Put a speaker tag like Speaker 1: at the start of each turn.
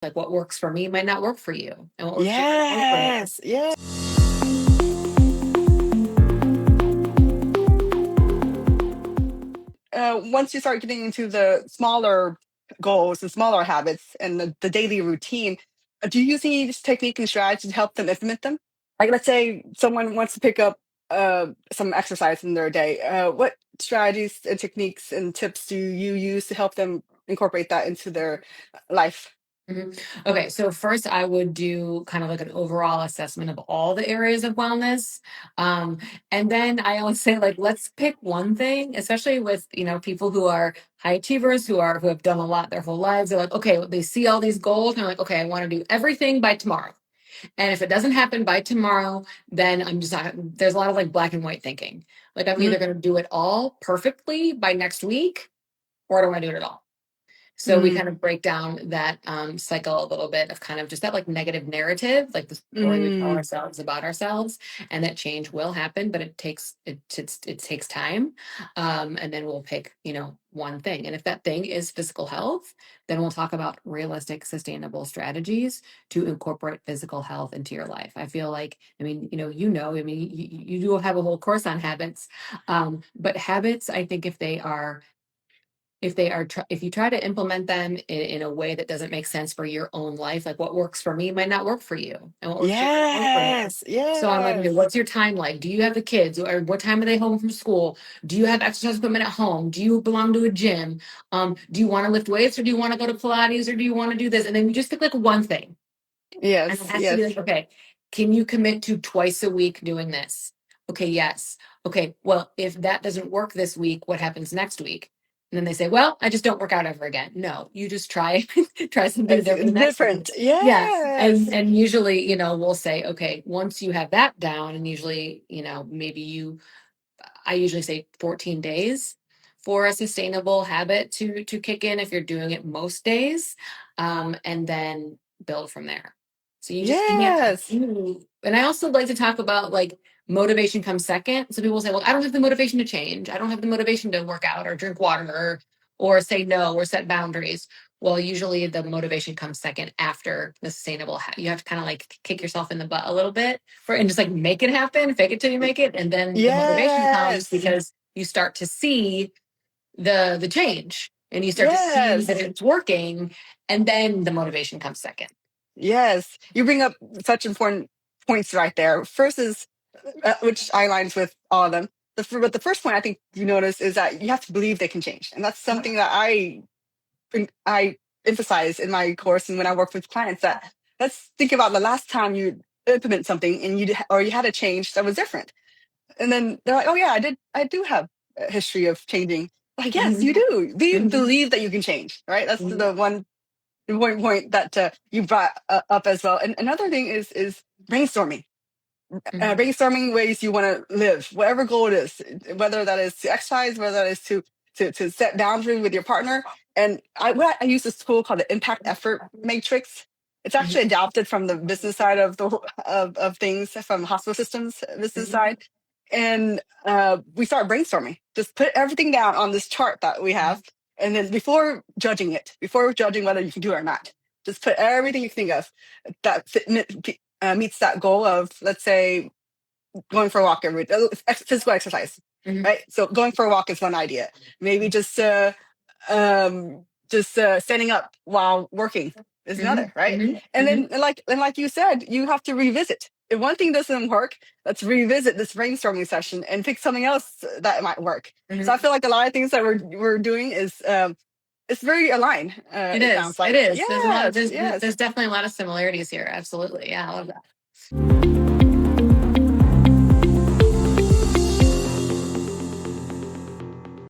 Speaker 1: Like what works for me might not work for you, and what works for you might not work for me.
Speaker 2: Yes. Yeah. Once you start getting into the smaller goals and smaller habits and the daily routine, do you use any technique and strategy to help them implement them? Like, let's say someone wants to pick up some exercise in their day. What strategies and techniques and tips do you use to help them incorporate that into their life?
Speaker 1: Mhm. Okay, so first I would do kind of like an overall assessment of all the areas of wellness. Um, and then I always say, like, let's pick one thing, especially with, people who are high achievers, who have done a lot their whole lives. They're like, okay, they see all these goals and they're like, okay, I want to do everything by tomorrow. And if it doesn't happen by tomorrow, then I'm just not, there's a lot of like black and white thinking. Like I'm either
Speaker 2: Mhm.
Speaker 1: going to do it all perfectly by next week, or I don't want to do it at all. So we
Speaker 2: Mm.
Speaker 1: kind of break down that cycle a little bit of kind of just that like negative narrative, like the story we tell
Speaker 2: Mm.
Speaker 1: ourselves about ourselves, and that change will happen, but it takes time, and then we'll pick one thing, and if that thing is physical health, then we'll talk about realistic, sustainable strategies to incorporate physical health into your life. I feel like, I mean, you do have a whole course on habits, but habits, I think if you try to implement them in a way that doesn't make sense for your own life, like what works for me might not work for you, and what works for you might not work for me.
Speaker 2: Yes.
Speaker 1: So I'm like, okay,
Speaker 2: Yes.
Speaker 1: what's your time like? Do you have the kids, or what time are they home from school? Do you have exercise equipment at home? Do you belong to a gym? Do you want to lift weights, or do you want to go to Pilates, or do you want to do this? And then you just pick like one thing, and it
Speaker 2: Yes.
Speaker 1: has to be
Speaker 2: Yes.
Speaker 1: like, okay, can you commit to twice a week doing this? Okay, yes. Okay, well, if that doesn't work this week, what happens next week? And then they say, well, I just don't work out ever again. No, you just try try something
Speaker 2: It's
Speaker 1: different next week.
Speaker 2: different.
Speaker 1: Yeah. And
Speaker 2: Yes.
Speaker 1: and usually, we'll say, okay, once you have that down, and usually, maybe I usually say 14 days for a sustainable habit to kick in if you're doing it most days. And then build from there. So you just can't
Speaker 2: Yes.
Speaker 1: do. And I also like to talk about like motivation comes second. So people say, well, I don't have the motivation to change. I don't have the motivation to work out or drink water or say no or set boundaries. Well, usually the motivation comes second after the sustainable. You have to kind of like kick yourself in the butt a little bit and just like make it happen, fake it till you make it, and then the motivation comes
Speaker 2: Yes.
Speaker 1: because you start to see the change, and you start to see that
Speaker 2: Yes.
Speaker 1: it's working, and then the motivation comes second.
Speaker 2: Yes. You bring up such important points right there. First is, which aligns with all of them. But the first point I think you notice is that you have to believe they can change, and that's something that I emphasize in my course and when I work with clients. That let's think about the last time you implement something and you had a change that was different. And then they're like, "Oh yeah, I do have a history of changing." Like, yes, you
Speaker 1: Mhm.
Speaker 2: do. Do you
Speaker 1: Mhm.
Speaker 2: believe that you can change? Right. That's
Speaker 1: Mhm.
Speaker 2: the one point that you brought up as well. And another thing is brainstorming.
Speaker 1: Mhm.
Speaker 2: Brainstorming ways you want to live, whatever goal it is, whether that is to exercise, whether that is to set boundaries with your partner. And I use this tool called the Impact Effort Matrix. It's actually
Speaker 1: Mhm.
Speaker 2: adapted from the business side of of things, from hospital systems business
Speaker 1: Mhm.
Speaker 2: side. And we start brainstorming. Just put everything down on this chart that we have, and then before judging whether you can do it or not, just put everything you think of that meets that goal of, let's say, going for a walk every day, physical exercise,
Speaker 1: Mhm.
Speaker 2: right? So going for a walk is one idea. Maybe just standing up while working is
Speaker 1: Mhm.
Speaker 2: another, right?
Speaker 1: Mhm.
Speaker 2: And then,
Speaker 1: Mhm.
Speaker 2: like you said, you have to revisit. If one thing doesn't work, let's revisit this brainstorming session and pick something else that might work. So I
Speaker 1: Mhm.
Speaker 2: feel like a lot of things that we're doing is it's very aligned.
Speaker 1: It
Speaker 2: It
Speaker 1: is.
Speaker 2: sounds
Speaker 1: It
Speaker 2: like
Speaker 1: is. There's a lot of
Speaker 2: yes, yes.
Speaker 1: there's definitely a lot of similarities here. Absolutely. Yeah, I love that.